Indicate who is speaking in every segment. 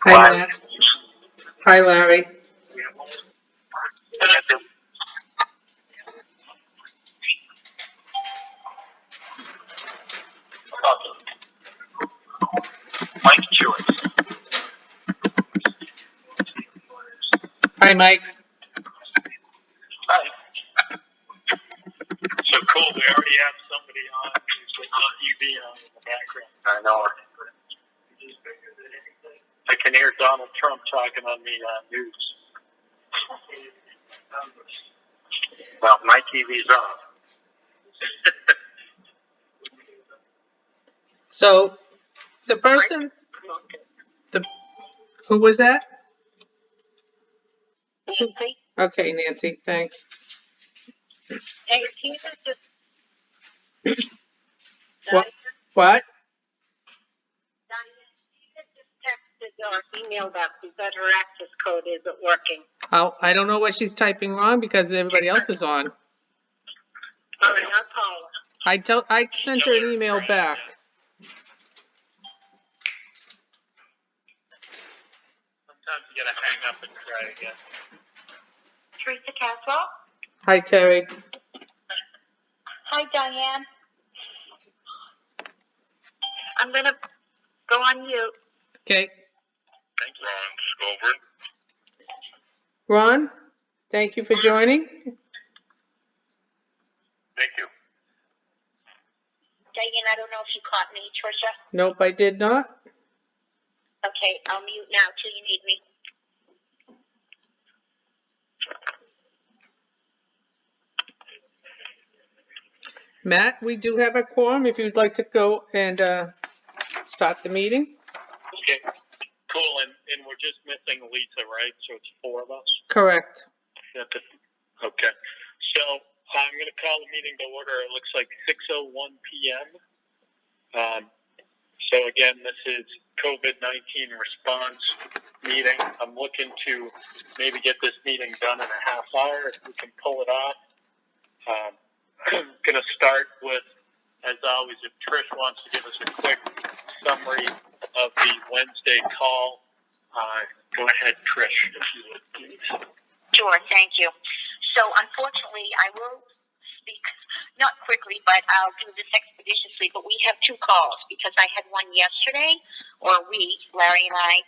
Speaker 1: Hi, Matt. Hi, Larry.
Speaker 2: Mike Jewett.
Speaker 1: Hi, Mike.
Speaker 2: Hi. So cool. We already have somebody on with UV on in the background. I know. I can hear Donald Trump talking on the news. Well, my TV's on.
Speaker 1: So, the person, who was that?
Speaker 3: Nancy?
Speaker 1: Okay, Nancy, thanks.
Speaker 3: Hey, Tina just.
Speaker 1: What? What?
Speaker 3: Tina just texted or emailed us that her access code isn't working.
Speaker 1: Oh, I don't know what she's typing wrong because everybody else is on.
Speaker 3: All right, I'll call her.
Speaker 1: I sent her an email back.
Speaker 2: Sometimes you gotta hang up and try again.
Speaker 3: Teresa Caswell?
Speaker 1: Hi, Terry.
Speaker 3: Hi, Diane. I'm going to go on mute.
Speaker 1: Okay.
Speaker 2: Thanks, Ron Scovert.
Speaker 1: Ron, thank you for joining.
Speaker 2: Thank you.
Speaker 3: Diane, I don't know if you caught me, Tricia.
Speaker 1: Nope, I did not.
Speaker 3: Okay, I'll mute now till you need me.
Speaker 1: Matt, we do have a quorum if you'd like to go and start the meeting.
Speaker 2: Okay. Cool. And we're just missing Lisa, right? So it's 4 of us?
Speaker 1: Correct.
Speaker 2: Okay. So I'm going to call the meeting to order. It looks like 6:01 p.m. So again, this is COVID-19 response meeting. I'm looking to maybe get this meeting done in a half hour if we can pull it off. I'm going to start with, as always, if Trish wants to give us a quick summary of the Wednesday call. Go ahead, Trish, if you would, please.
Speaker 3: Sure, thank you. So unfortunately, I will speak, not quickly, but I'll do this expeditiously, but we have 2 calls because I had one yesterday, or we, Larry and I,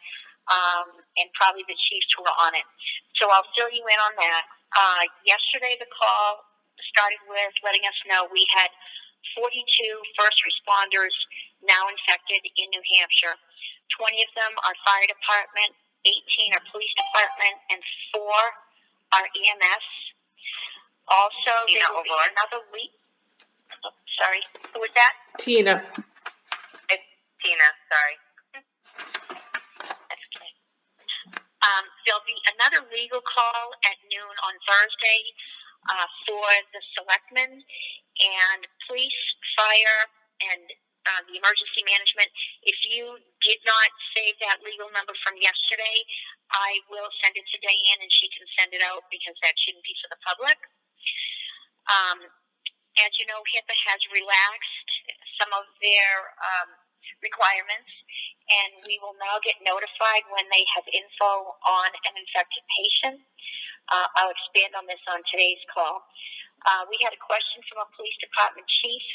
Speaker 3: and probably the chiefs who were on it. So I'll fill you in on that. Yesterday the call started with letting us know we had 42 first responders now infected in New Hampshire. 20 of them are fire department, 18 are police department, and 4 are EMS. Also, there will be another week. Oh, sorry, who was that?
Speaker 1: Tina.
Speaker 3: It's Tina, sorry. That's okay. There'll be another legal call at noon on Thursday for the selectmen and police, fire, and the emergency management. If you did not save that legal number from yesterday, I will send it to Diane and she can send it out because that shouldn't be for the public. As you know, HIPAA has relaxed some of their requirements, and we will now get notified when they have info on an infected patient. I'll expand on this on today's call. We had a question from a police department chief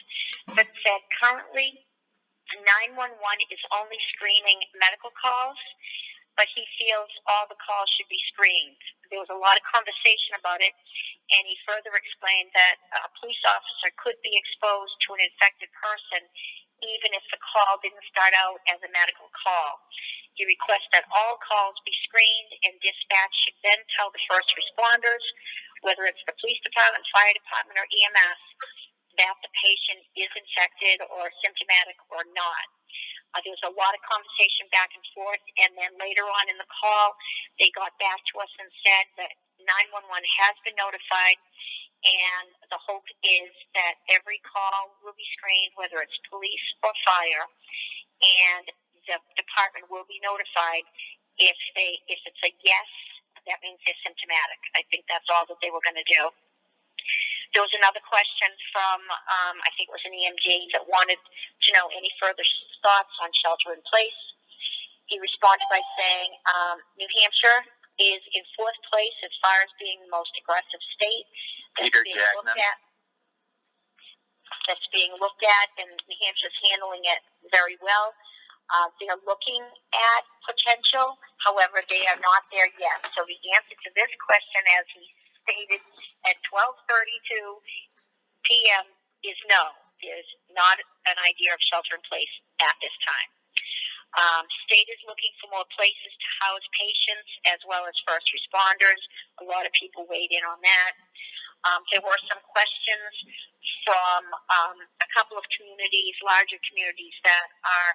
Speaker 3: that said currently 911 is only screening medical calls, but he feels all the calls should be screened. There was a lot of conversation about it, and he further explained that a police officer could be exposed to an infected person even if the call didn't start out as a medical call. He requests that all calls be screened, and dispatch should then tell the first responders, whether it's the police department, fire department, or EMS, that the patient is infected or symptomatic or not. There was a lot of conversation back and forth, and then later on in the call, they got back to us and said that 911 has been notified, and the hope is that every call will be screened, whether it's police or fire, and the department will be notified if it's a yes, that means they're symptomatic. I think that's all that they were going to do. There was another question from, I think it was an EMG, that wanted to know any further thoughts on shelter in place. He responded by saying, New Hampshire is in 4th place as far as being the most aggressive state.
Speaker 2: Peter Jackman.
Speaker 3: That's being looked at, and New Hampshire's handling it very well. They're looking at potential, however, they are not there yet. So the answer to this question, as he stated at 12:32 p.m., is no. There's not an idea of shelter in place at this time. State is looking for more places to house patients as well as first responders. A lot of people weighed in on that. There were some questions from a couple of communities, larger communities, that are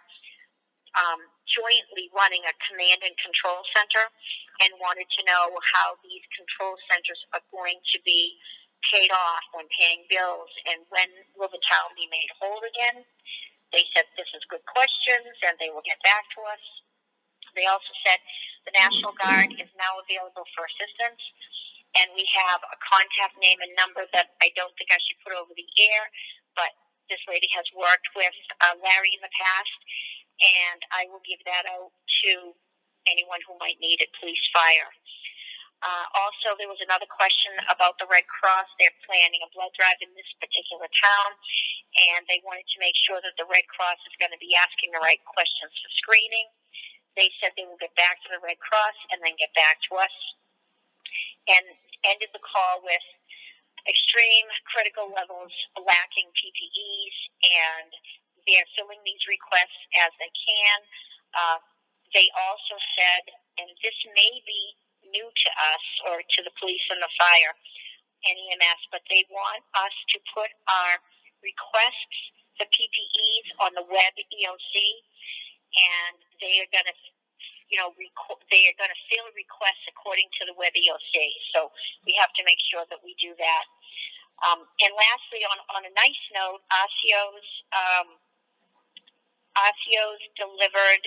Speaker 3: jointly running a command and control center, and wanted to know how these control centers are going to be paid off when paying bills, and when will the town be made whole again. They said this is good questions, and they will get back to us. They also said the National Guard is now available for assistance, and we have a contact name and number that I don't think I should put over the air, but this lady has worked with Larry in the past, and I will give that out to anyone who might need it, police, fire. Also, there was another question about the Red Cross. They're planning a blood drive in this particular town, and they wanted to make sure that the Red Cross is going to be asking the right questions for screening. They said they will get back to the Red Cross and then get back to us, and ended the call with extreme critical levels lacking PPEs, and they're filling these requests as they can. They also said, and this may be new to us or to the police and the fire and EMS, but they want us to put our requests for PPEs on the web EOC, and they are going to, they are going to fill requests according to the web EOC. So we have to make sure that we do that. And lastly, on a nice note, Osceo's delivered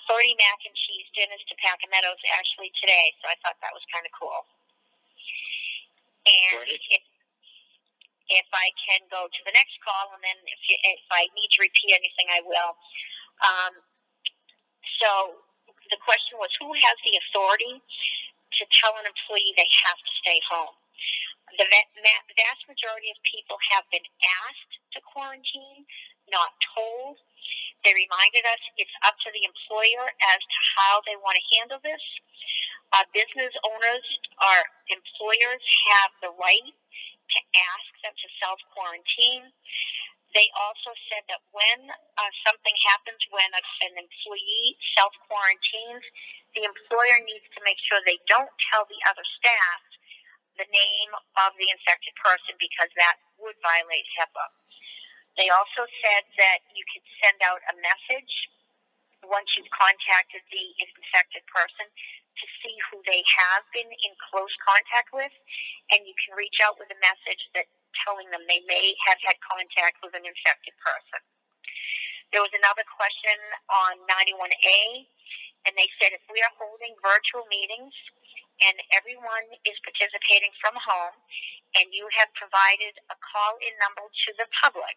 Speaker 3: 30 mac and cheese dinners to Packer Meadows actually today, so I thought that was kind of cool. And if I can go to the next call, and then if I need to repeat anything, I will. So the question was, who has the authority to tell an employee they have to stay home? The vast majority of people have been asked to quarantine, not told. They reminded us it's up to the employer as to how they want to handle this. Business owners or employers have the right to ask them to self-quarantine. They also said that when something happens, when an employee self-quarantines, the employer needs to make sure they don't tell the other staff the name of the infected person, because that would violate HIPAA. They also said that you could send out a message once you've contacted the infected person to see who they have been in close contact with, and you can reach out with a message that telling them they may have had contact with an infected person. There was another question on 91A, and they said if we are holding virtual meetings and everyone is participating from home, and you have provided a call-in number to the public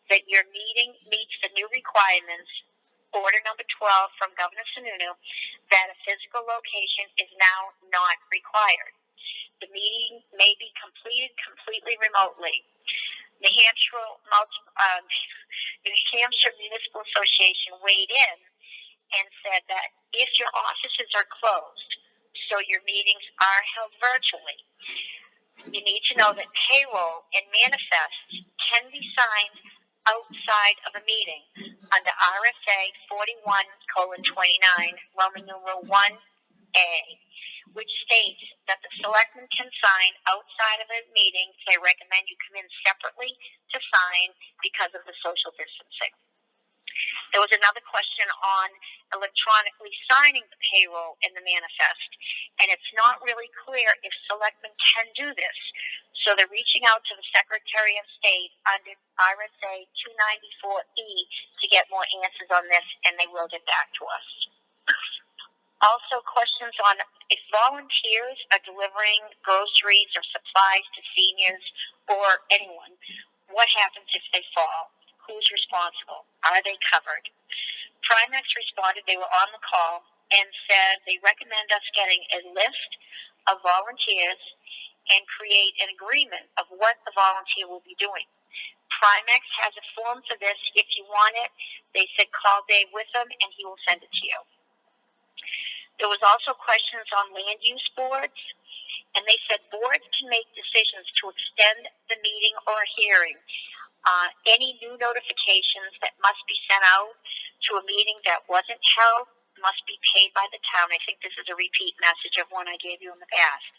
Speaker 3: that your meeting meets the new requirements, order number 12 from Governor Sununu, that a physical location is now not required. The meeting may be completed completely remotely. New Hampshire Municipal Association weighed in and said that if your offices are closed, so your meetings are held virtually, you need to know that payroll and manifests can be signed outside of a meeting under RSA 41:29, Roman numeral 1A, which states that the selectmen can sign outside of a meeting. They recommend you come in separately to sign because of the social distancing. There was another question on electronically signing the payroll in the manifest, and it's not really clear if selectmen can do this. So they're reaching out to the Secretary of State under RSA 294E to get more answers on this, and they will get back to us. Also, questions on if volunteers are delivering groceries or supplies to seniors or anyone, what happens if they fall? Who's responsible? Are they covered? Primex responded they were on the call and said they recommend us getting a list of volunteers and create an agreement of what the volunteer will be doing. Primex has a form for this. If you want it, they said call Dave Witham and he will send it to you. There was also questions on land use boards, and they said boards can make decisions to extend the meeting or hearing. Any new notifications that must be sent out to a meeting that wasn't held must be paid by the town. I think this is a repeat message of one I gave you in the past.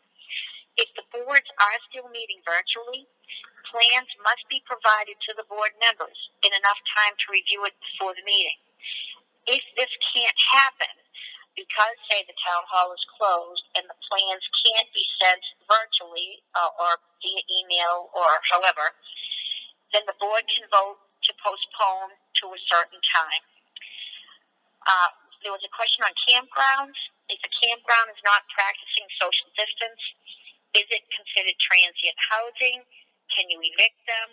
Speaker 3: If the boards are still meeting virtually, plans must be provided to the board members in enough time to review it before the meeting. If this can't happen, because, say, the town hall is closed and the plans can't be sent virtually or via email or however, then the board can vote to postpone to a certain time. There was a question on campgrounds. If a campground is not practicing social distance, is it considered transient housing? Can you evict them?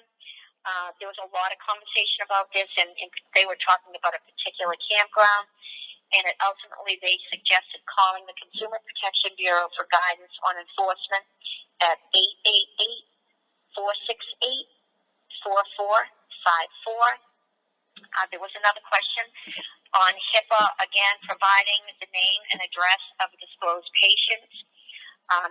Speaker 3: There was a lot of conversation about this, and they were talking about a particular campground. And ultimately, they suggested calling the Consumer Protection Bureau for guidance on enforcement at 888-468-4454. There was another question on HIPAA, again, providing the name and address of disclosed patients.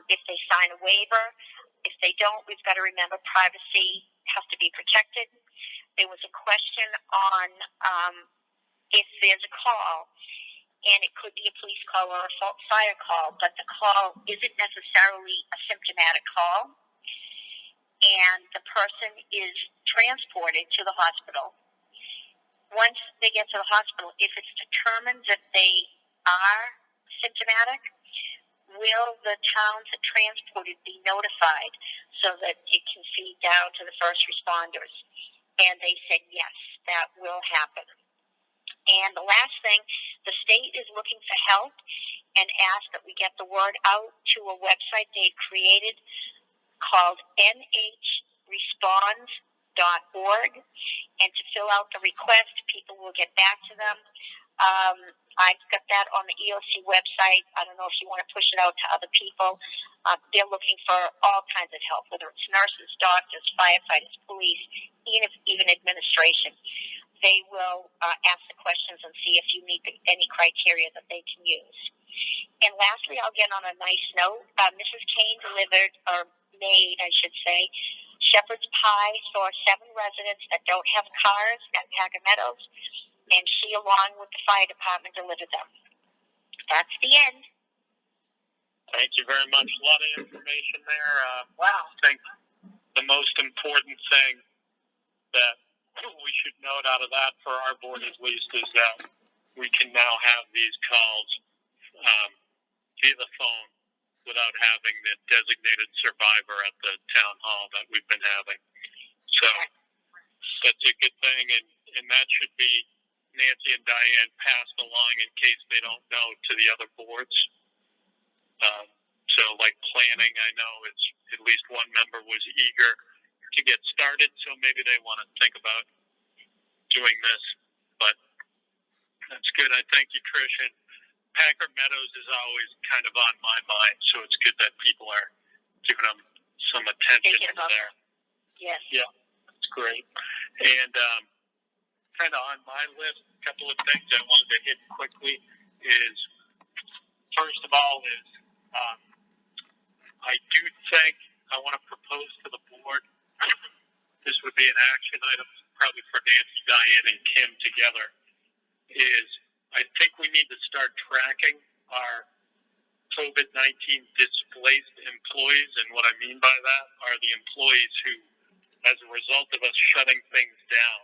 Speaker 3: If they sign a waiver, if they don't, we've got to remember privacy has to be protected. There was a question on if there's a call, and it could be a police call or a fire call, but the call isn't necessarily a symptomatic call, and the person is transported to the hospital. Once they get to the hospital, if it's determined that they are symptomatic, will the towns that transported be notified so that it can feed down to the first responders? And they said yes, that will happen. And the last thing, the state is looking for help and asked that we get the word out to a website they've created called NHResponds.org. And to fill out the request, people will get back to them. I've got that on the EOC website. I don't know if you want to push it out to other people. They're looking for all kinds of help, whether it's nurses, doctors, firefighters, police, even administration. They will ask the questions and see if you meet any criteria that they can use. And lastly, I'll get on a nice note. Mrs. Kane made, shepherd's pie for 7 residents that don't have cars at Packer Meadows, and she, along with the fire department, delivered them. That's the end.
Speaker 2: Thank you very much. A lot of information there.
Speaker 3: Wow.
Speaker 2: I think the most important thing that we should note out of that for our board at least is that we can now have these calls via the phone without having the designated survivor at the town hall that we've been having. So that's a good thing, and that should be Nancy and Diane passed along in case they don't know to the other boards. So like planning, I know it's at least one member was eager to get started, so maybe they want to think about doing this, but that's good. I thank you, Trish. And Packer Meadows is always kind of on my mind, so it's good that people are giving them some attention there.
Speaker 3: Yes.
Speaker 2: Yeah, that's great. And kind of on my list, a couple of things I wanted to hit quickly is, first of all, is I do think I want to propose to the board, this would be an action item probably for Nancy, Diane, and Kim together, is I think we need to start tracking our COVID-19 displaced employees, and what I mean by that are the employees who, as a result of us shutting things down,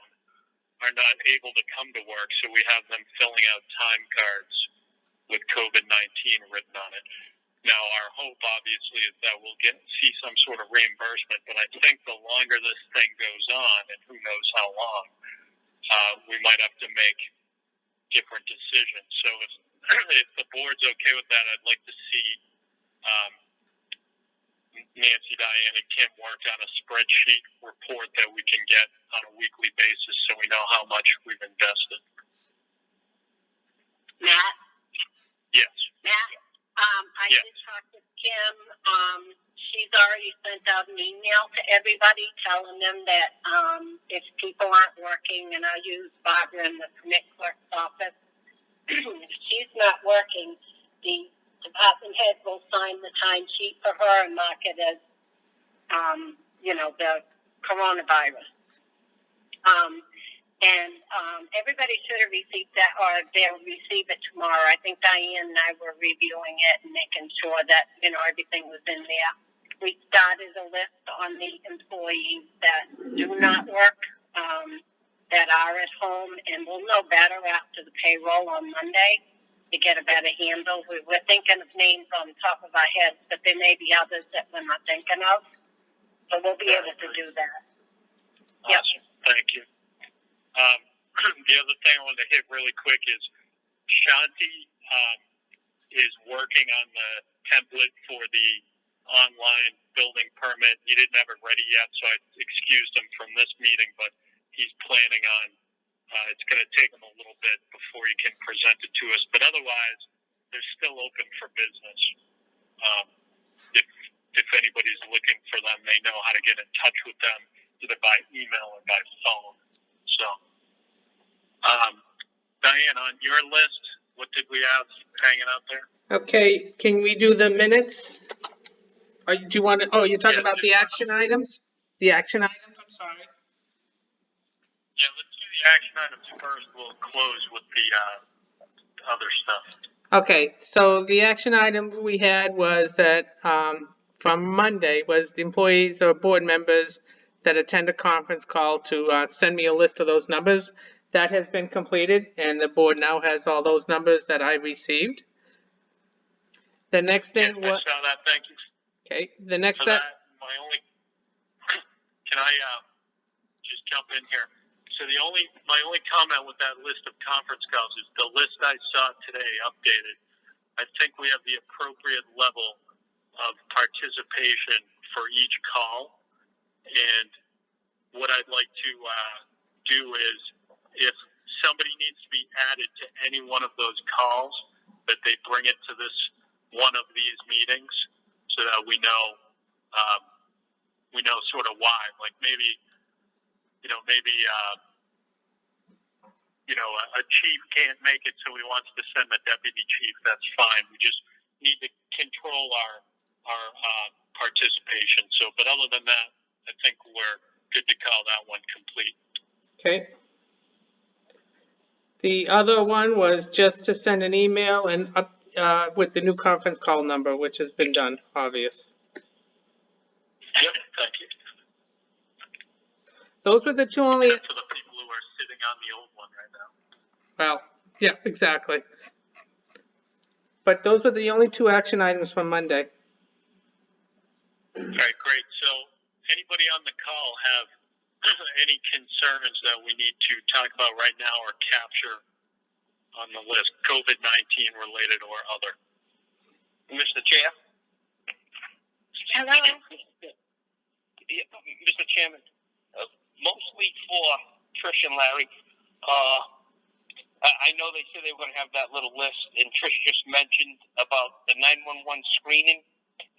Speaker 2: are not able to come to work, so we have them filling out time cards with COVID-19 written on it. Now, our hope, obviously, is that we'll see some sort of reimbursement, but I think the longer this thing goes on, and who knows how long, we might have to make different decisions. So if the board's okay with that, I'd like to see Nancy, Diane, and Kim work on a spreadsheet report that we can get on a weekly basis so we know how much we've invested.
Speaker 4: Matt?
Speaker 2: Yes.
Speaker 4: Matt? I
Speaker 2: Yes.
Speaker 4: did talk with Kim. She's already sent out an email to everybody telling them that if people aren't working, and I use Barbara in the permit clerk's office, if she's not working, the department head will sign the time sheet for her and mark it as, the coronavirus. Everybody should have received that, or they'll receive it tomorrow. I think Diane and I were reviewing it and making sure that, everything was in there. We started a list on the employees that do not work, that are at home, and we'll know better after the payroll on Monday to get a better handle. We're thinking of names on the top of our heads, but there may be others that we're not thinking of. So we'll be able to do that. Yep.
Speaker 2: Awesome. Thank you. The other thing I wanted to hit really quick is Shanti is working on the template for the online building permit. He didn't have it ready yet, so I excused him from this meeting, but he's planning on, it's going to take him a little bit before he can present it to us. But otherwise, they're still open for business. If anybody's looking for them, they know how to get in touch with them either by email or by phone. So, Diane, on your list, what did we have hanging out there?
Speaker 1: Okay, can we do the minutes? Or do you want to, you're talking about the action items? The action items, I'm sorry.
Speaker 2: Yeah, let's do the action items first. We'll close with the other stuff.
Speaker 1: Okay, so the action item we had was that from Monday was the employees or board members that attend a conference call to send me a list of those numbers. That has been completed, and the board now has all those numbers that I received. The next thing
Speaker 2: I saw that. Thank you.
Speaker 1: Okay, the next
Speaker 2: For that, can I just jump in here? So my only comment with that list of conference calls is the list I saw today updated. I think we have the appropriate level of participation for each call, and what I'd like to do is, if somebody needs to be added to any one of those calls, that they bring it to this one of these meetings, so that we know sort of why. Like maybe a chief can't make it, so he wants to send the deputy chief. That's fine. We just need to control our participation. So, but other than that, I think we're good to call that one complete.
Speaker 1: Okay. The other one was just to send an email and with the new conference call number, which has been done, obvious.
Speaker 2: Yep, thank you.
Speaker 1: Those were the two only.
Speaker 2: For the people who are sitting on the old one right now.
Speaker 1: Well, yeah, exactly. But those were the only two action items from Monday.
Speaker 2: All right, great. So, anybody on the call have any concerns that we need to talk about right now or capture on the list, COVID-19 related or other?
Speaker 5: Mr. Chair?
Speaker 4: Hello?
Speaker 5: Mr. Chairman, mostly for Trish and Larry, I know they said they were going to have that little list, and Trish just mentioned about the 911 screening,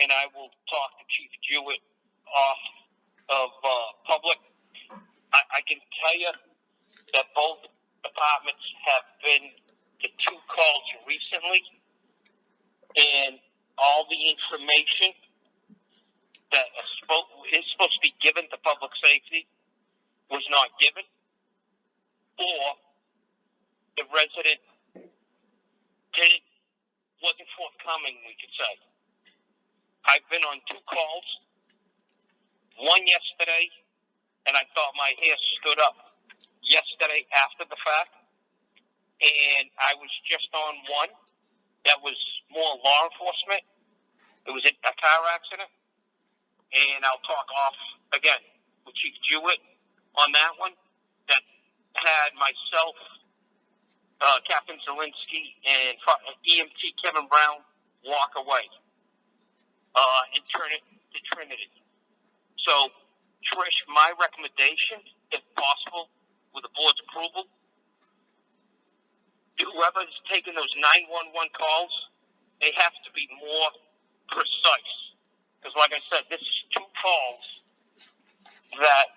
Speaker 5: and I will talk to Chief Jewett off of public. I can tell you that both departments have been to 2 calls recently, and all the information that is supposed to be given to public safety was not given, or the resident wasn't forthcoming, we could say. I've been on 2 calls, one yesterday, and I thought my hair stood up yesterday yesterday after the fact, and I was just on one that was more law enforcement. It was a car accident, and I'll talk off again with Chief Jewett on that one. That had myself, Captain Zelinsky, and EMT Kevin Brown walk away and turn it to Trinity. So, Trish, my recommendation, if possible, with the board's approval, whoever's taking those 911 calls, they have to be more precise. Because like I said, this is 2 calls that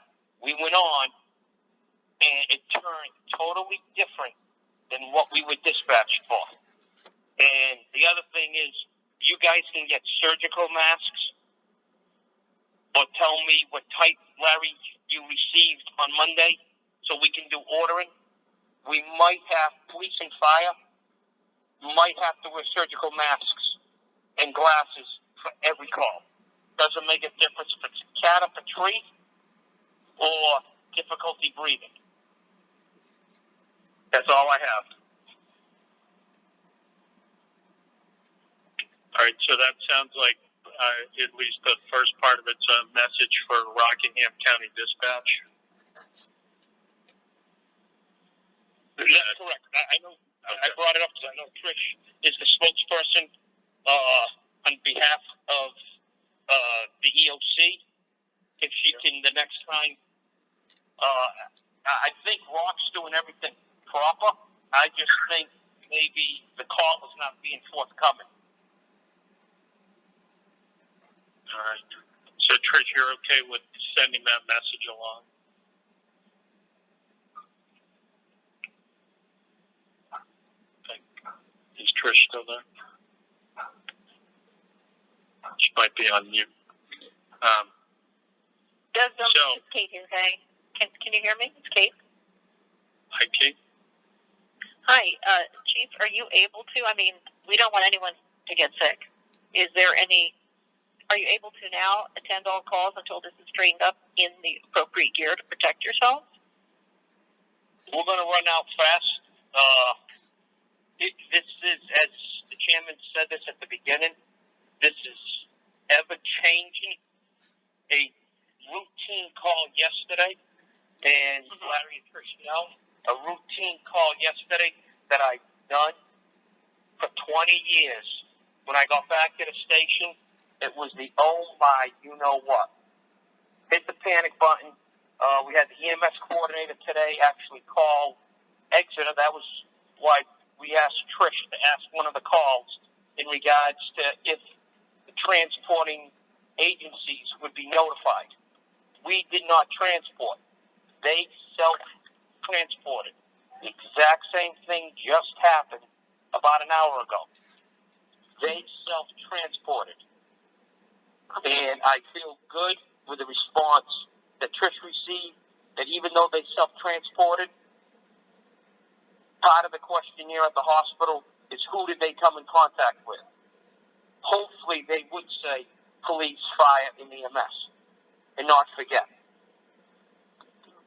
Speaker 5: we went on, and it turned totally different than what we were dispatched for. And the other thing is, you guys can get surgical masks, or tell me what type, Larry, you received on Monday, so we can do ordering. We might have police and fire, might have to wear surgical masks and glasses for every call. Doesn't make a difference if it's a cat up a tree or difficulty breathing. That's all I have.
Speaker 2: All right, so that sounds like at least the first part of it's a message for Rockingham County Dispatch.
Speaker 5: That's correct. I know. I brought it up because I know Trish is the spokesperson on behalf of the EOC. If she can, the next time, I think Rock's doing everything proper. I just think maybe the call is not being forthcoming.
Speaker 2: All right. So, Trish, you're okay with sending that message along? Is Trish still there? She might be on mute.
Speaker 6: It's Kate here. Hey, can you hear me? It's Kate.
Speaker 2: Hi, Kate.
Speaker 6: Hi, Chief. Are you able to? I mean, we don't want anyone to get sick. Are you able to now attend all calls until this is straightened up in the appropriate gear to protect yourselves?
Speaker 5: We're going to run out fast. This is, as the chairman said this at the beginning, this is ever-changing. A routine call yesterday, and Larry and Trish know, a routine call yesterday that I've done for 20 years. When I got back to the station, it was the oh my you-know-what. Hit the panic button. We had the EMS coordinator today actually call Exeter. That was why we asked Trish to ask one of the calls in regards to if the transporting agencies would be notified. We did not transport. They self-transported. The exact same thing just happened about an hour ago. They self-transported. And I feel good with the response that Trish received, that even though they self-transported, part of the questionnaire at the hospital is who did they come in contact with. Hopefully they would say police, fire, and EMS, and not forget.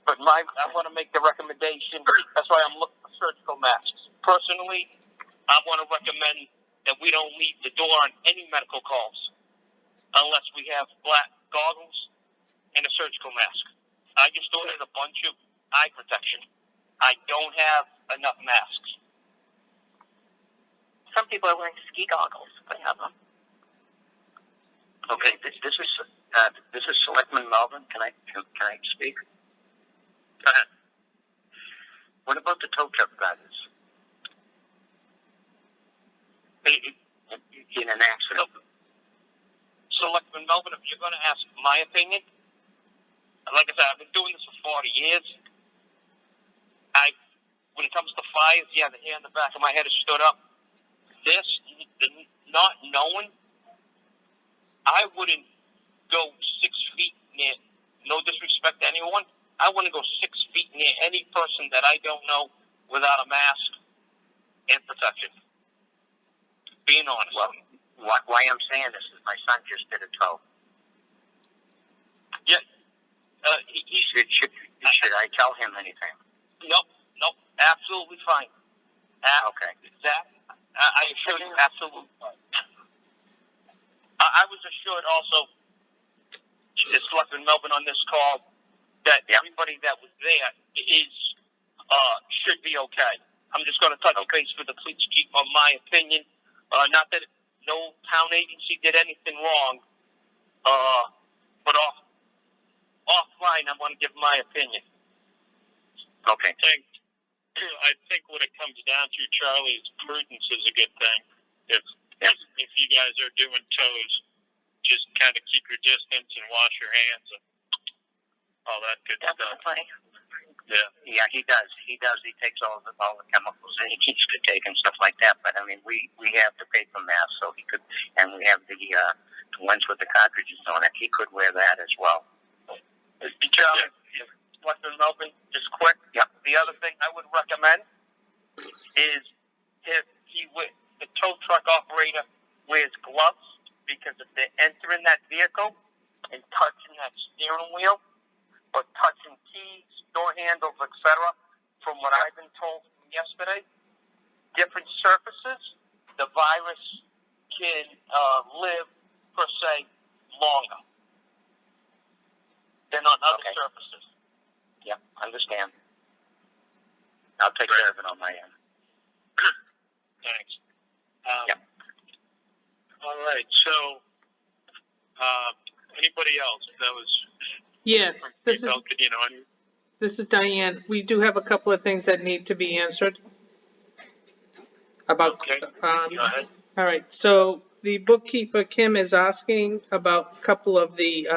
Speaker 5: But I want to make the recommendation, that's why I'm looking for surgical masks. Personally, I want to recommend that we don't leave the door on any medical calls unless we have black goggles and a surgical mask. I just ordered a bunch of eye protection. I don't have enough masks.
Speaker 6: Some people are wearing ski goggles. They have them.
Speaker 7: Okay, this is Selectman Melvin. Can I speak?
Speaker 2: Go ahead.
Speaker 7: What about the tow truck drivers? In an accident.
Speaker 5: Selectman Melvin, if you're going to ask my opinion, like I said, I've been doing this for 40 years. When it comes to fires, yeah, the hair on the back of my head has stood up. Not knowing, I wouldn't go 6 feet near, no disrespect to anyone, I wouldn't go 6 feet near any person that I don't know without a mask and protection. Being honest.
Speaker 7: Well, why I'm saying this is my son just did a tow.
Speaker 5: Yeah.
Speaker 7: Should I tell him anything?
Speaker 5: Nope, absolutely fine.
Speaker 7: Okay.
Speaker 5: That, I assure you, absolutely fine. I was assured also, Selectman Melvin on this call, that everybody that was there should be okay. I'm just going to touch base with the police chief on my opinion. Not that no town agency did anything wrong, but offline, I want to give my opinion.
Speaker 7: Okay.
Speaker 2: I think what it comes down to, Charlie, is prudence is a good thing. If you guys are doing tows, just kind of keep your distance and wash your hands and all that good stuff.
Speaker 6: Definitely.
Speaker 7: Yeah, he does. He takes all the chemicals that he needs to take and stuff like that. But I mean, we have the paper mask, so he could, and we have the ones with the cartridges on it. He could wear that as well.
Speaker 5: Charlie, Selectman Melvin, just quick.
Speaker 7: Yep.
Speaker 5: The other thing I would recommend is if the tow truck operator wears gloves, because if they're entering that vehicle and touching that steering wheel or touching keys, door handles, etc., from what I've been told from yesterday, different surfaces, the virus can live, per se, longer than on other surfaces.
Speaker 7: Yep, understand. I'll take care of it on my end.
Speaker 2: Thanks.
Speaker 7: Yep.
Speaker 2: All right. So, anybody else? That was.
Speaker 1: Yes, this is Diane. We do have a couple of things that need to be answered. About,
Speaker 2: Okay. Go ahead.
Speaker 1: All right, so the bookkeeper, Kim, is asking about a couple of the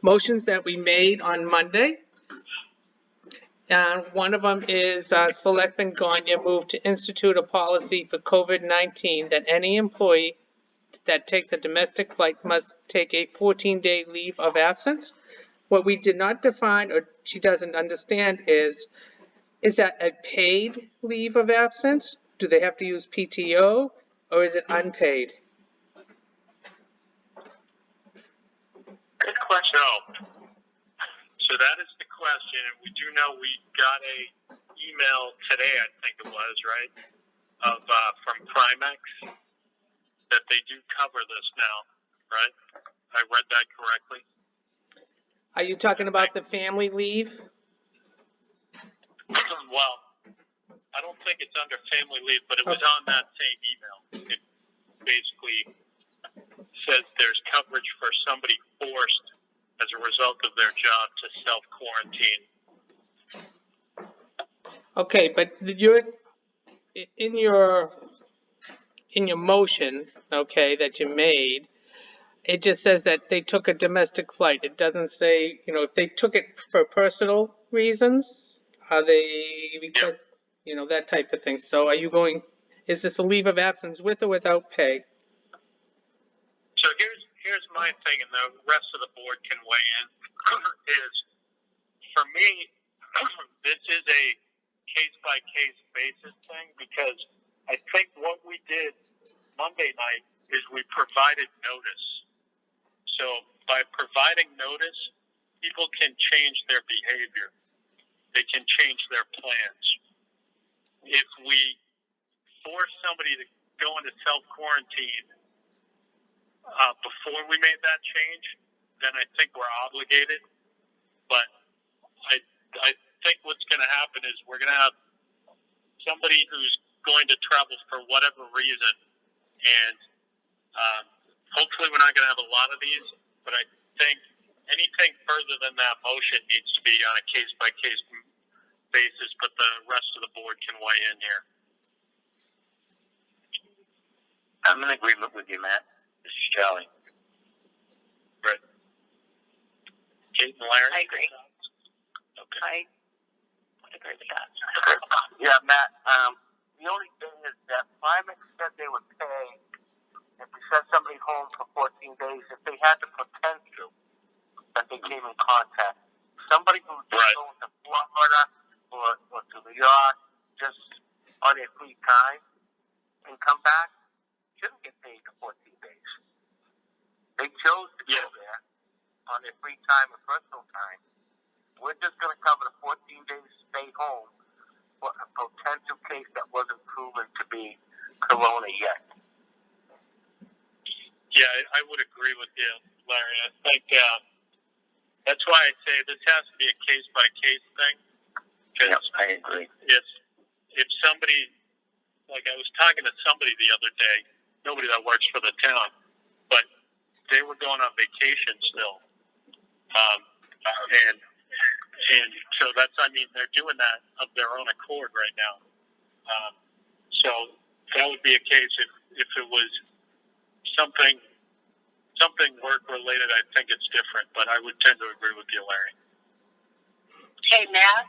Speaker 1: motions that we made on Monday. One of them is Selectman Gagne moved to institute a policy for COVID-19 that any employee that takes a domestic flight must take a 14-day leave of absence. What we did not define, or she doesn't understand, is that a paid leave of absence? Do they have to use PTO, or is it unpaid?
Speaker 2: Good question. So that is the question, and we do know we got a email today, I think it was, right, from Primex that they do cover this now, right? I read that correctly.
Speaker 1: Are you talking about the family leave?
Speaker 2: Well, I don't think it's under family leave, but it was on that same email. It basically says there's coverage for somebody forced as a result of their job to self-quarantine.
Speaker 1: Okay, but in your motion, okay, that you made, it just says that they took a domestic flight. It doesn't say, if they took it for personal reasons, are they, because, that type of thing. So is this a leave of absence with or without pay?
Speaker 2: So here's my thing, and the rest of the board can weigh in, is, for me, this is a case-by-case basis thing, because I think what we did Monday night is we provided notice. So by providing notice, people can change their behavior. They can change their plans. If we force somebody to go into self-quarantine before we made that change, then I think we're obligated. But I think what's going to happen is we're going to have somebody who's going to travel for whatever reason, and hopefully we're not going to have a lot of these, but I think anything further than that motion needs to be on a case-by-case basis, but the rest of the board can weigh in here.
Speaker 7: I'm in agreement with you, Matt. This is Charlie.
Speaker 2: Right. Kate and Larry?
Speaker 6: I agree.
Speaker 2: Okay.
Speaker 6: I would agree with that.
Speaker 5: Yeah, Matt. The only thing is that Primex said they would pay if we sent somebody home for 14 days if they had the potential that they came in contact. Somebody who just goes to Florida or to New York just on their free time and come back shouldn't get paid for 14 days. They chose to go there on their free time or personal time
Speaker 7: we're just going to cover the 14 days stay home for a potential case that wasn't proven to be corona yet.
Speaker 2: Yeah, I would agree with you, Larry. I think that's why I say this has to be a case-by-case thing.
Speaker 7: Yep, I agree.
Speaker 2: If somebody, like I was talking to somebody the other day, nobody that works for the town, but they were going on vacation still. And so that's, I mean, they're doing that of their own accord right now. So that would be a case if it was something work related. I think it's different, but I would tend to agree with you, Larry.
Speaker 4: Hey, Matt.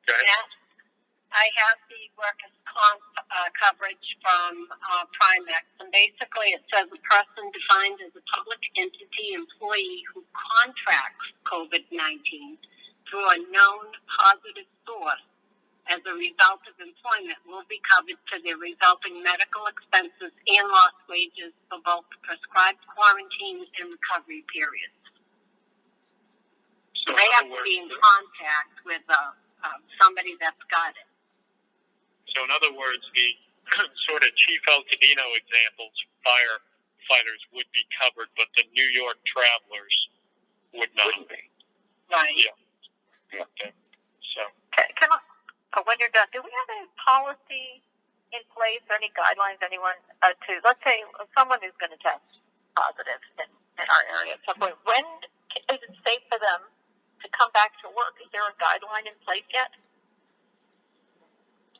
Speaker 2: Go ahead.
Speaker 4: Matt, I have the workers' comp coverage from Primex, and basically it says a person defined as a public entity employee who contracts COVID-19 through a known positive source as a result of employment will be covered for the resulting medical expenses and lost wages for both prescribed quarantine and recovery periods.
Speaker 2: So
Speaker 4: They have to be in contact with somebody that's got it.
Speaker 2: So in other words, the sort of Chief El Cadino examples, firefighters would be covered, but the New York travelers would not be.
Speaker 4: Right.
Speaker 2: Yeah. Okay. So.
Speaker 6: Can I, when you're done, do we have a policy in place or any guidelines, anyone, to, let's say, someone who's going to test positive in our area at some point, when is it safe for them to come back to work? Is there a guideline in place yet?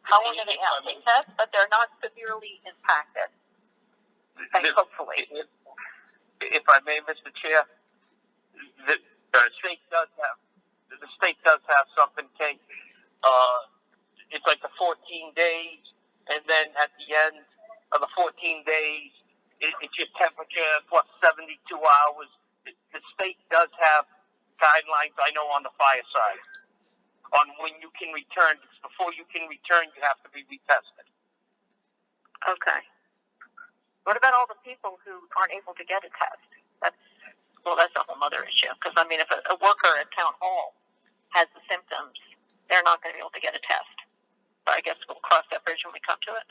Speaker 6: How long do they have to test, but they're not severely impacted? Hopefully.
Speaker 7: If I may, Mr. Chair, the state does have something, Kate. It's like the 14 days, and then at the end of the 14 days, it's your temperature plus 72 hours. The state does have guidelines, I know, on the fire side, on when you can return. Before you can return, you have to be retested.
Speaker 6: Okay. What about all the people who aren't able to get a test? That's a whole other issue. Because, I mean, if a worker at town hall has the symptoms, they're not going to be able to get a test. So I guess we'll cross that bridge when we come to it.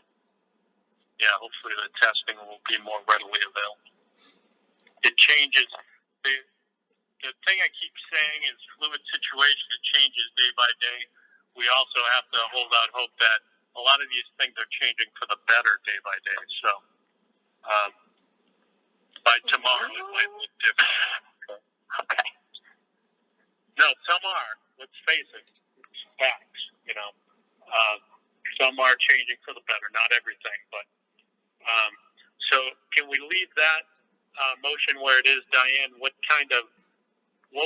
Speaker 2: Yeah, hopefully the testing will be more readily available. It changes. The thing I keep saying is fluid situation. It changes day by day. We also have to hold out hope that a lot of these things are changing for the better day by day. So by tomorrow it might look different.
Speaker 6: Okay.
Speaker 2: No, some are. Let's face it. It's facts, you know. Some are changing for the better, not everything, but so can we leave that motion where it is, Diane? What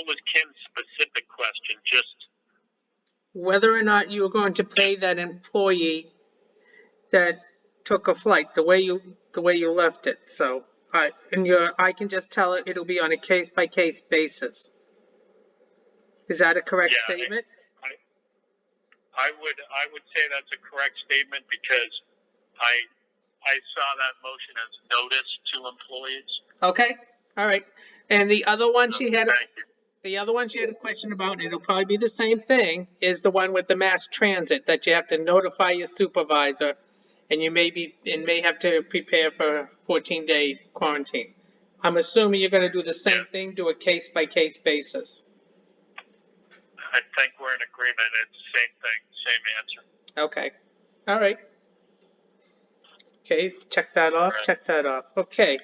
Speaker 2: was Kim's specific question? Just
Speaker 1: Whether or not you were going to pay that employee that took a flight the way you left it. So I can just tell it it'll be on a case by case basis. Is that a correct statement?
Speaker 2: I would say that's a correct statement because I saw that motion as notice to employees.
Speaker 1: Okay. All right. And the other one
Speaker 2: Thank you.
Speaker 1: the other one she had a question about, and it'll probably be the same thing, is the one with the mass transit that you have to notify your supervisor, and you may have to prepare for a 14 days quarantine. I'm assuming you're going to do the same thing, do a case by case basis.
Speaker 2: I think we're in agreement. It's the same thing, same answer.
Speaker 1: Okay. All right. Okay, check that off.
Speaker 2: Right.
Speaker 1: Check that off. Okay.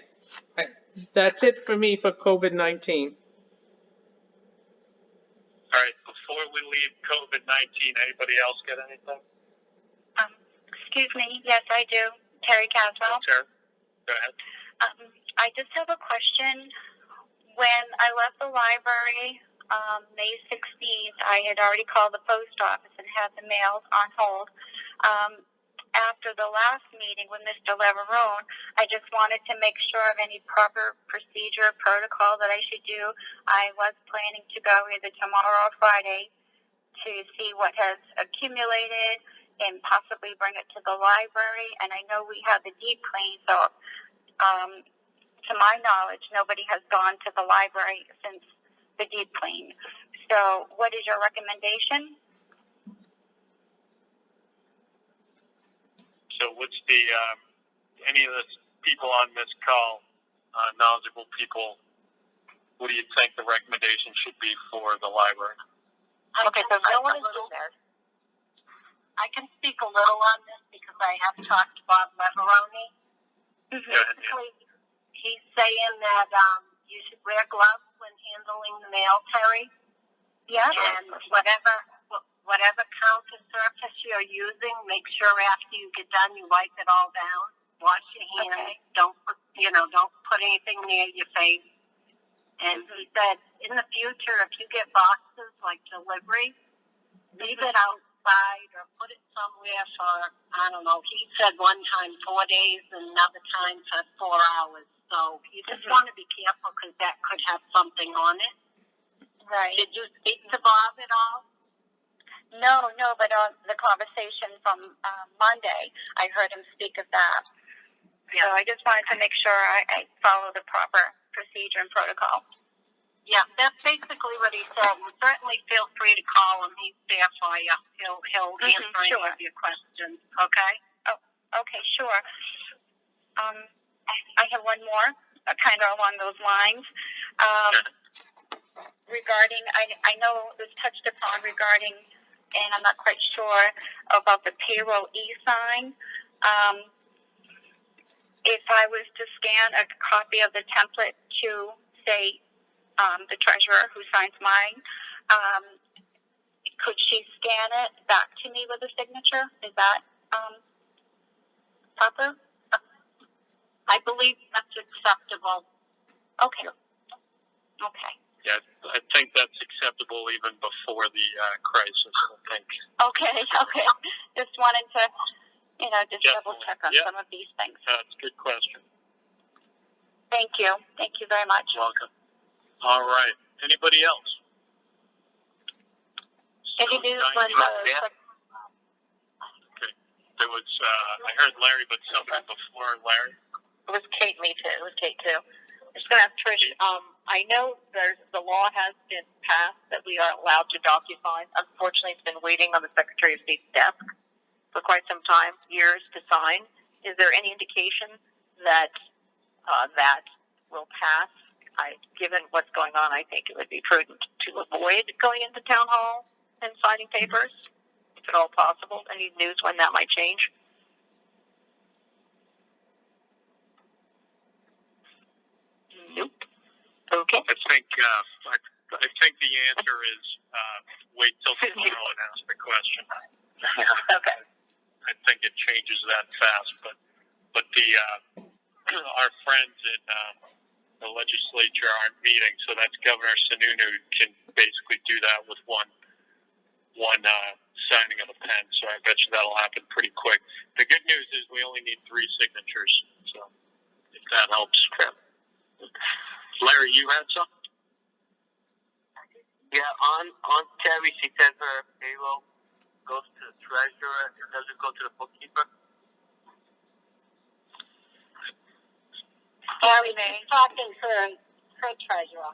Speaker 1: That's it for me for COVID-19.
Speaker 2: All right. Before we leave COVID-19, anybody else get anything?
Speaker 3: Excuse me. Yes, I do. Terry Caswell.
Speaker 2: Sarah, go ahead.
Speaker 3: I just have a question. When I left the library May 16th, I had already called the post office and had the mails on hold. After the last meeting with Mr. Leverone, I just wanted to make sure of any proper procedure protocol that I should do. I was planning to go either tomorrow or Friday to see what has accumulated and possibly bring it to the library. And I know we have the deep clean, so to my knowledge, nobody has gone to the library since the deep clean. So what is your recommendation?
Speaker 2: So what's the, any of the people on this call, knowledgeable people, what do you think the recommendation should be for the library?
Speaker 6: Okay, so no one is doing there.
Speaker 4: I can speak a little on this because I have talked to Bob Leveroni.
Speaker 2: Go ahead, Nan.
Speaker 4: Basically, he's saying that you should wear gloves when handling the mail, Terry.
Speaker 3: Yeah.
Speaker 4: And whatever counter surface you're using, make sure after you get done you wipe it all down. Wash your hands.
Speaker 3: Okay.
Speaker 4: Don't put anything near your face. And he said, in the future, if you get boxes like delivery, leave it outside or put it somewhere for, I don't know, he said one time 4 days and another time for 4 hours. So you just want to be careful because that could have something on it.
Speaker 3: Right.
Speaker 4: Did you speak to Bob at all?
Speaker 3: No, but on the conversation from Monday, I heard him speak of that.
Speaker 4: Yeah.
Speaker 3: So I just wanted to make sure I follow the proper procedure and protocol.
Speaker 4: Yeah, that's basically what he said. And certainly feel free to call him. He's there for you. He'll answer any
Speaker 3: sure.
Speaker 4: of your questions. Okay.
Speaker 3: Okay, sure. I have one more, kind of along those lines. Regarding, I know it was touched upon regarding, and I'm not quite sure about the payroll e-sign. If I was to scan a copy of the template to, say, the treasurer who signs mine, could she scan it back to me with a signature? Is that proper?
Speaker 4: I believe that's acceptable.
Speaker 3: Okay. Okay.
Speaker 2: Yeah, I think that's acceptable even before the crisis, I think.
Speaker 3: Okay. Just wanted to, just double
Speaker 2: Definitely.
Speaker 3: check on
Speaker 2: Yeah.
Speaker 3: some of these things.
Speaker 2: That's a good question.
Speaker 3: Thank you. Thank you very much.
Speaker 2: Welcome. All right. Anybody else?
Speaker 3: Any
Speaker 2: So,
Speaker 3: news
Speaker 2: Diane,
Speaker 3: on
Speaker 2: Okay. There was, I heard Larry, but somebody before Larry.
Speaker 6: It was Kate, me too. It was Kate too. I'm just going to ask Trish, I know the law has been passed that we are allowed to DocuSign. Unfortunately, it's been waiting on the Secretary of State's desk for quite some time, years to sign. Is there any indication that that will pass? Given what's going on, I think it would be prudent to avoid going into town hall and signing papers, if at all possible. Any news when that might change? Nope. Okay.
Speaker 2: I think the answer is wait till tomorrow and ask the question.
Speaker 6: Okay.
Speaker 2: I think it changes that fast, but the our friends in the legislature aren't meeting, so that's Governor Sununu can basically do that with one signing of a pen. So I bet you that'll happen pretty quick. The good news is we only need 3 signatures, so if that helps. Larry, you had something?
Speaker 7: Yeah, on Terry, she says her payroll goes to the treasurer. It doesn't go to the bookkeeper.
Speaker 4: Terry, she's talking her treasurer.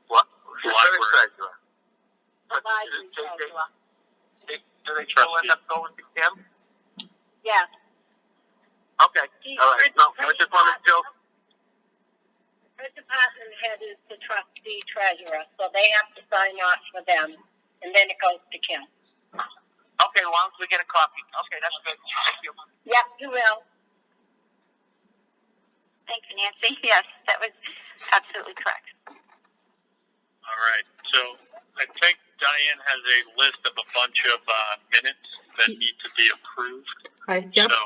Speaker 7: What?
Speaker 2: Library.
Speaker 7: Treasurer.
Speaker 4: The library treasurer.
Speaker 7: Do they still end up going to Kim?
Speaker 4: Yes.
Speaker 7: Okay. All right. No, I just wanted to.
Speaker 4: Her department head is the trustee treasurer, so they have to sign off for them, and then it goes to Kim.
Speaker 7: Okay, as long as we get a copy. Okay, that's good. Thank you.
Speaker 4: Yep, you will.
Speaker 3: Thank you, Nancy. Yes, that was absolutely correct.
Speaker 2: All right. So I think Diane has a list of a bunch of minutes that need to be approved.
Speaker 1: Yep.
Speaker 2: So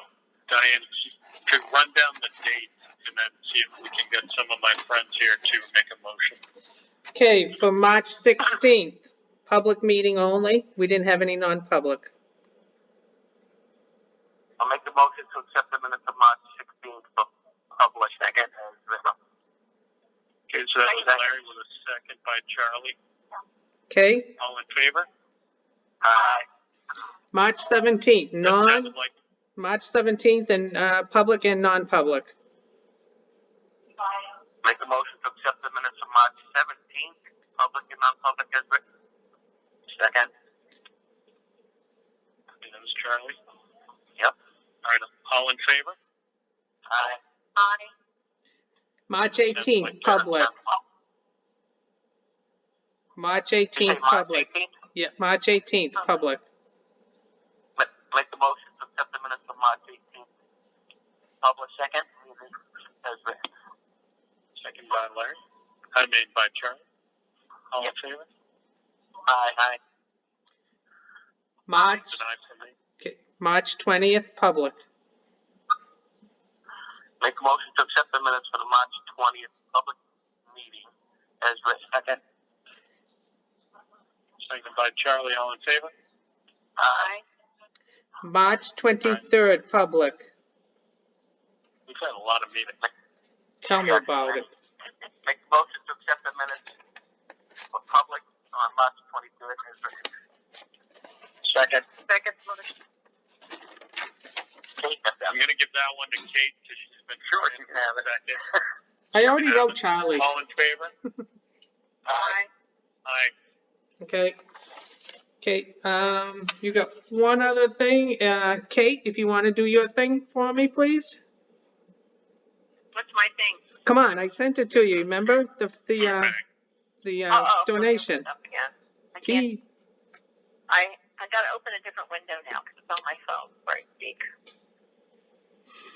Speaker 2: Diane, you could run down the dates and then see if we can get some of my friends here to make a motion.
Speaker 1: Okay, for March 16th, public meeting only. We didn't have any non-public.
Speaker 7: I'll make the motion to accept the minutes of March 16th for public. Second.
Speaker 2: Okay, so that was Larry with a second by Charlie.
Speaker 1: Okay,
Speaker 2: All in favor?
Speaker 7: Aye.
Speaker 1: March 17th,
Speaker 2: That sounded like
Speaker 1: March 17th and public and non-public.
Speaker 7: Make a motion to accept the minutes of March 17th, public and non-public as written. Second.
Speaker 2: And that was Charlie.
Speaker 7: Yep.
Speaker 2: All right, all in favor?
Speaker 7: Aye.
Speaker 6: Aye.
Speaker 1: March 18th, public. March 18th, public.
Speaker 7: 18th?
Speaker 1: Yeah, March 18th, public.
Speaker 7: Make the motion to accept the minutes of March 18th. Public second. As written.
Speaker 2: Second by Larry. I mean by Charlie. All in favor?
Speaker 7: Aye. Aye.
Speaker 1: March,
Speaker 2: Denied for me.
Speaker 1: okay, March 20th, public.
Speaker 7: Make a motion to accept the minutes for the March 20th public meeting as written. Second.
Speaker 2: Second by Charlie. All in favor?
Speaker 7: Aye.
Speaker 1: March 23rd, public.
Speaker 2: We've had a lot of meetings.
Speaker 1: Tell me about it.
Speaker 7: Make a motion to accept the minutes for public on March 23rd as written. Second.
Speaker 6: Second motion.
Speaker 2: I'm going to give that one to Kate because she's been
Speaker 7: Sure,
Speaker 2: trying
Speaker 7: you can have it.
Speaker 2: second.
Speaker 1: I already wrote Charlie.
Speaker 2: All in favor?
Speaker 6: Aye.
Speaker 2: Aye.
Speaker 1: Okay. Kate, you got one other thing. Kate, if you want to do your thing for me, please.
Speaker 6: What's my thing?
Speaker 1: Come on, I sent it to you. Remember the
Speaker 2: Okay.
Speaker 1: donation?
Speaker 6: Up again. I can't.
Speaker 1: Gee,
Speaker 6: I got to open a different window now because it's on my phone where I speak.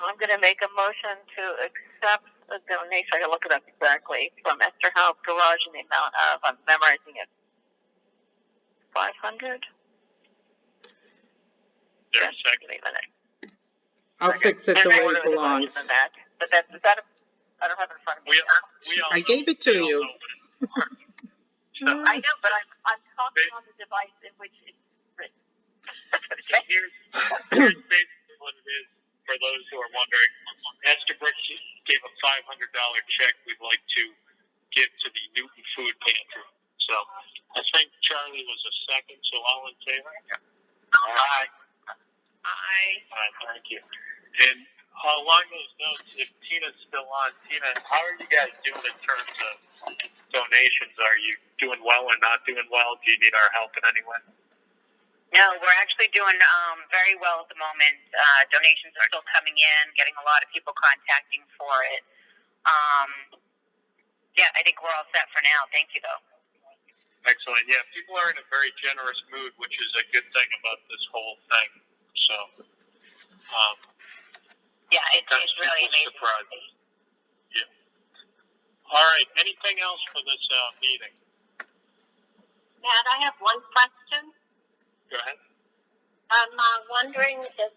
Speaker 6: I'm going to make a motion to accept a donation. I got to look it up exactly from Esther House Garage in the amount of, I'm memorizing it, 500.
Speaker 2: There's a second.
Speaker 6: Wait a minute.
Speaker 1: I'll fix it the way it belongs.
Speaker 6: But that's, is that a, I don't have it in front of me.
Speaker 2: We all
Speaker 1: I
Speaker 2: know-
Speaker 1: gave it to
Speaker 2: we all
Speaker 1: you.
Speaker 2: know what it's for. So,
Speaker 6: I know, but I'm talking on the device in which it's written.
Speaker 2: here's basically what it is for those who are wondering. Esther Brooks gave a $500 check we'd like to give to the Newton Food Pantry. So I think Charlie was a second, so all in favor?
Speaker 7: Aye.
Speaker 2: Aye, thank you. And along those notes, if Tina's still on, Tina, how are you guys doing in terms of donations? Are you doing well or not doing well? Do you need our help in any way?
Speaker 3: No, we're actually doing very well at the moment. Donations are still coming in, getting a lot of people contacting for it. Yeah, I think we're all set for now. Thank you, though.
Speaker 2: Excellent. Yeah, people are in a very generous mood, which is a good thing about this whole thing. So,
Speaker 3: Yeah, it's really amazing.
Speaker 2: surprised. Yeah. All right. Anything else for this meeting?
Speaker 4: Matt, I have one question.
Speaker 2: Go ahead.
Speaker 4: I'm wondering if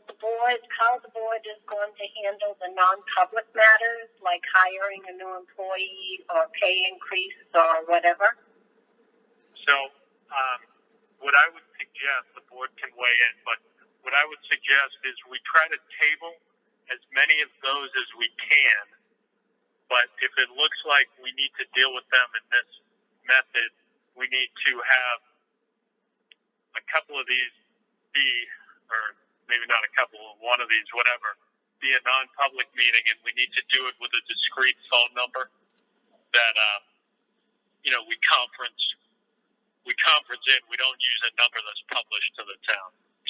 Speaker 4: how the board is going to handle the non-public matters, like hiring a new employee or pay increase or whatever.
Speaker 2: So, what I would suggest, the board can weigh in, but what I would suggest is we try to table as many of those as we can. But if it looks like we need to deal with them in this method, we need to have a couple of these be, or maybe not a couple, one of these, whatever, be a non-public meeting, and we need to do it with a discrete phone number that, we conference in. We don't use a number that's published to the town.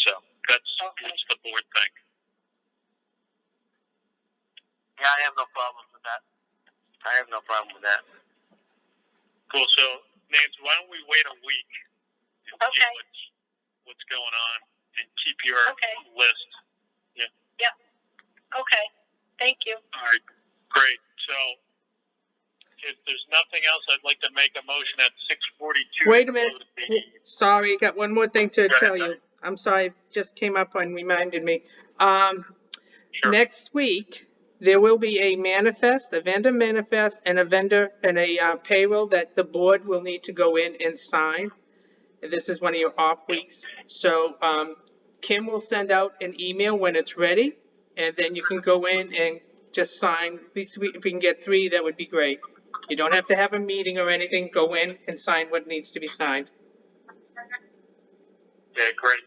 Speaker 2: So that's what's the board think.
Speaker 7: Yeah, I have no problems with that.
Speaker 2: Cool. So, Nancy, why don't we wait a week and see
Speaker 4: Okay.
Speaker 2: what's going on and keep your
Speaker 4: Okay.
Speaker 2: list. Yeah.
Speaker 4: Yep. Okay. Thank you.
Speaker 2: All right. Great. So, if there's nothing else, I'd like to make a motion at 6:42.
Speaker 1: Wait a minute. Sorry, got one more thing to
Speaker 2: Go ahead,
Speaker 1: tell you. I'm sorry, just came up and reminded me.
Speaker 2: Sure.
Speaker 1: Next week, there will be a manifest, a vendor manifest, and a payroll that the board will need to go in and sign. And this is one of your off weeks. So Kim will send out an email when it's ready, and then you can go in and just sign. At least if we can get 3, that would be great. You don't have to have a meeting or anything. Go in and sign what needs to be signed.
Speaker 2: Yeah, great.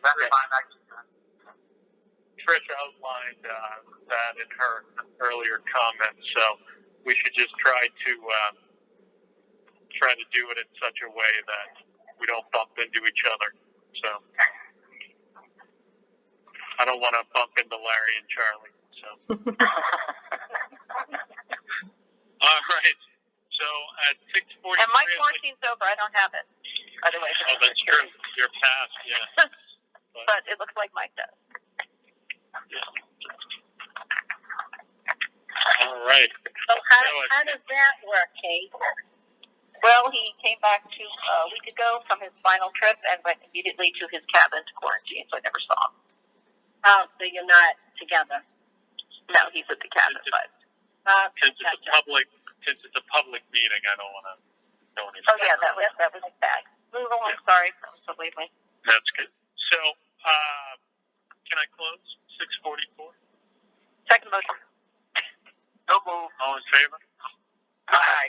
Speaker 2: Tricia outlined that in her earlier comments, so we should just try to try to do it in such a way that we don't bump into each other. So I don't want to bump into Larry and Charlie. So all right. So at 6:43.
Speaker 6: And my quarantine's over. I don't have it. By the way.
Speaker 2: Oh, that's true. You're past, yeah.
Speaker 6: But it looks like Mike does.
Speaker 2: Yeah. All right.
Speaker 4: So how does that work, Kate?
Speaker 6: Well, he came back a week ago from his final trip and went immediately to his cabin to quarantine, so I never saw him.
Speaker 4: Oh, so you're not together.
Speaker 6: No, he's at the cabin, but.
Speaker 2: Since it's a public meeting, I don't want to go any
Speaker 6: Oh yeah, that was bad. Move along. Sorry, so leave me.
Speaker 2: That's good. So, can I close? 6:44.
Speaker 6: Second motion.
Speaker 2: No move. All in favor? Aye.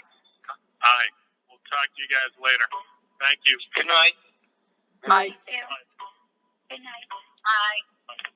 Speaker 2: Aye. We'll talk to you guys later. Thank you.
Speaker 7: Good night.
Speaker 6: Bye.
Speaker 3: Good night.
Speaker 4: Bye.